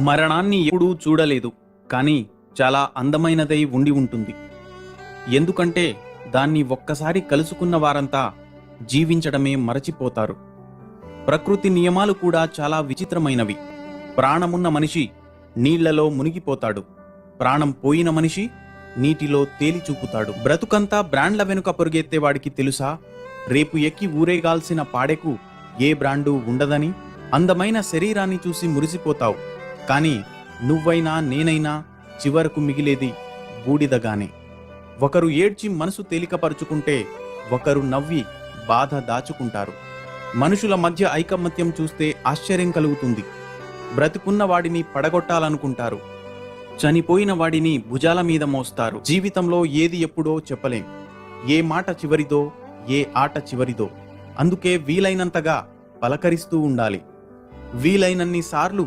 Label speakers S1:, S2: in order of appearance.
S1: మరణాన్ని ఎప్పుడూ చూడలేదు, కానీ చాలా అందమైనదై ఉండి ఉంటుంది. ఎందుకంటే దాన్ని ఒక్కసారి కలుసుకున్న వారంతా జీవించడమే మరచిపోతారు. ప్రకృతి నియమాలు కూడా చాలా విచిత్రమైనవి. ప్రాణమున్న మనిషి నీళ్లలో మునిగిపోతాడు, ప్రాణం పోయిన మనిషి నీటిలో తేలి చూపుతాడు. బ్రతుకంతా బ్రాండ్ల వెనుక పొరుగెత్తేవాడికి తెలుసా, రేపు ఎక్కి ఊరేగాల్సిన పాడెకు ఏ బ్రాండు ఉండదని? అందమైన శరీరాన్ని చూసి మురిసిపోతావు, కానీ నువ్వైనా నేనైనా చివరకు మిగిలేది బూడిదగానే. ఒకరు ఏడ్చి మనసు తేలికపరుచుకుంటే ఒకరు నవ్వి బాధ దాచుకుంటారు. మనుషుల మధ్య ఐకమత్యం చూస్తే ఆశ్చర్యం కలుగుతుంది. బ్రతుకున్న వాడిని పడగొట్టాలనుకుంటారు, చనిపోయిన వాడిని భుజాల మీద మోస్తారు. జీవితంలో ఏది ఎప్పుడో చెప్పలేం, ఏ మాట చివరిదో ఏ ఆట చివరిదో. అందుకే వీలైనంతగా పలకరిస్తూ ఉండాలి, వీలైనన్ని సార్లు